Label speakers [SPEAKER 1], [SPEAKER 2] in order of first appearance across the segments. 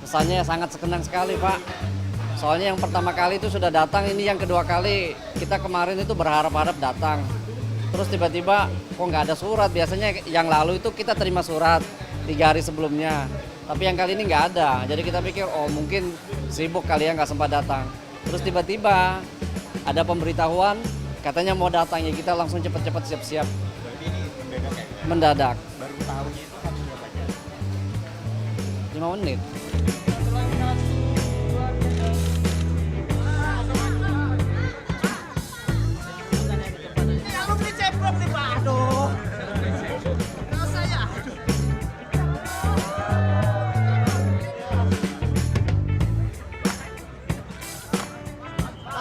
[SPEAKER 1] Kesannya sangat senang sekali, Pak. Soalnya yang pertama kali itu sudah datang, ini yang kedua kali. Kita kemarin itu berharap-harap datang. Terus tiba-tiba kok nggak ada surat. Biasanya yang lalu itu kita terima surat 3 hari sebelumnya. Tapi yang kali ini nggak ada. Jadi kita pikir, oh mungkin sibuk kali ya nggak sempat datang. Terus tiba-tiba ada pemberitahuan katanya mau datang, ya kita langsung cepat-cepat siap-siap.
[SPEAKER 2] Berarti ini mendadak ya?
[SPEAKER 1] Mendadak.
[SPEAKER 2] Baru tahunya itu kan berapa jam?
[SPEAKER 1] 5 menit.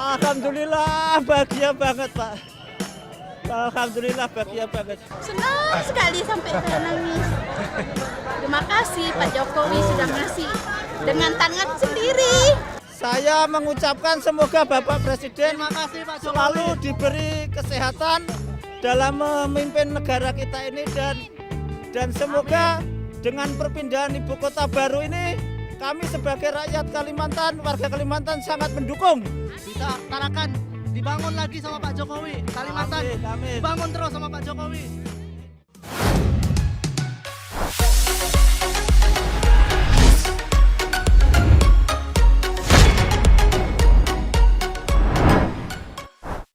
[SPEAKER 3] Alhamdulillah bahagia banget Pak. Alhamdulillah bahagia banget.
[SPEAKER 4] Senang sekali sampai saya nangis. Terima kasih Pak Jokowi sudah ngasih dengan tangan sendiri.
[SPEAKER 3] Saya mengucapkan semoga Bapak Presiden selalu diberi kesehatan dalam memimpin negara kita ini dan semoga dengan perpindahan ibu kota baru ini kami sebagai rakyat Kalimantan, warga Kalimantan sangat mendukung.
[SPEAKER 5] Bisa Tarakan dibangun lagi sama Pak Jokowi. Kalimantan
[SPEAKER 3] Amin, amin.
[SPEAKER 5] dibangun terus sama Pak Jokowi.